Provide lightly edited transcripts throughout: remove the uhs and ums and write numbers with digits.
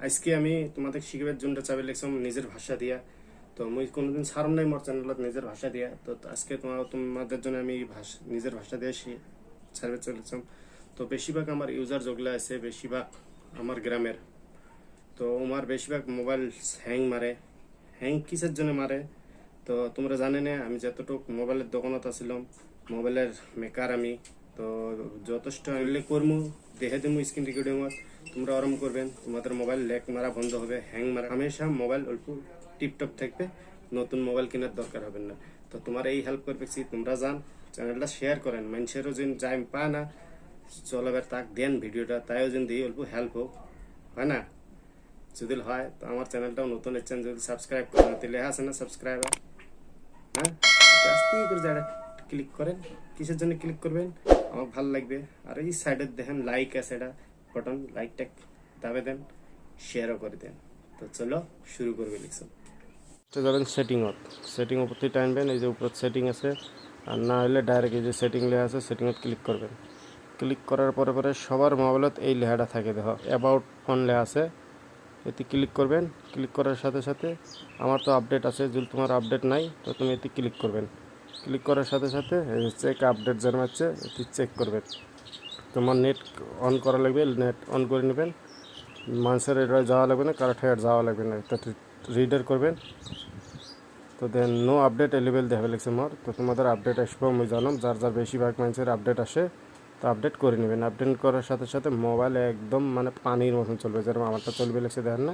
আজকে আমি তোমাদের শিখবার জন্য চাবি লিখছাম নিজের ভাষা দিয়া। তো মুই কোনোদিন ছাড়ম নাই মোর চ্যানেলত নিজের ভাষা দিয়া। তো আজকে তোমাদের জন্য আমি নিজের ভাষা দিয়ে ছাড়বে চলেছাম। তো বেশিরভাগ আমার ইউজার যেগুলো আছে বেশিরভাগ আমার গ্রামের। তো আমার বেশিরভাগ মোবাইল হ্যাং মারে। হ্যাং কিসের জন্য মারে তো তোমরা জানে না। আমি যতটুক মোবাইলের দোকানত আছিলাম, মোবাইলের মেকার আমি। তো যথেষ্ট উল্লেখ করমু, দেখে দিমু স্ক্রিন রেকর্ডিংত। তোমরা আরাম করবেন, তোমাদের মোবাইল ল্যাগ মারা বন্ধ হবে, হ্যাং মারা হামেশা মোবাইল অল্প টিপটপ থাকবে। নতুন মোবাইল কেনার দরকার হবে না। তো তোমার এই হেল্প করবে তোমরা জান চ্যানেলটা শেয়ার করেন, মানুষেরও যেন যাই পায় না চলাবার তাক দেন ভিডিওটা, তাইও যেন দিয়ে অল্প হেল্প হোক, হয় না? যদি হয় তো আমার চ্যানেলটাও নতুন এসছেন, যদি সাবস্ক্রাইব করেন তাহলে আছে না সাবস্ক্রাইবার, হ্যাঁ আস্তে করে যারা ক্লিক করেন। কিসের জন্য ক্লিক করবেন? আমার ভালো লাগবে। আর এই সাইডে দেখেন লাইক আছে, এটা বাটন, লাইকটা দাবে দেন, শেয়ারও করে দেন। তো চলো শুরু করবে লিখছেন। তো যাবেন সেটিং উপরতে টানবেন, এই যে উপর সেটিং আছে। আর না হলে ডাইরেক্ট এই যে সেটিং লেখা আছে সেটিংত ক্লিক করবেন। ক্লিক করার পরে সবার মোবাইলত এই লেখাটা থাকে, দেখো অ্যাবাউট ফোন লেখা আছে, এতে ক্লিক করবেন। ক্লিক করার সাথে সাথে আমার তো আপডেট আছে, যদি তোমার আপডেট নাই তো তুমি এতে ক্লিক করবেন। ক্লিক করার সাথে সাথে চেক আপডেট জানাচ্ছে, এতে চেক করবেন। তোমার নেট অন করা লাগবে, নেট অন করে নেবেন। মানুষের এটা যাওয়া লাগবে না, কারো ঠেয়ার যাওয়া লাগবে না, এটা রিডার করবেন। তো দেন নো আপডেট এলেবেল দেখাবে লাগছে আমার। তো তোমাদের আপডেট আসবো আমি জানাম, যার যার বেশিরভাগ মানুষের আপডেট আসে তো আপডেট করে নেবেন। আপডেট করার সাথে সাথে মোবাইল একদম মানে পানির মতন চলবে, যেরকম আমারটা চলবে লাগছে দেখেন না,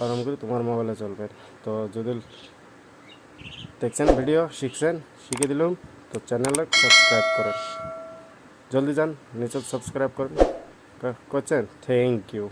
ওরকম করে তোমার মোবাইলে চলবে। তো যদি দেখছেন ভিডিও শিখছেন, শিখে দিলাম, তো চ্যানেলে সাবস্ক্রাইব করেন, জলদি যান নিচে সাবস্ক্রাইব করেন। করছেন, থ্যাংক ইউ।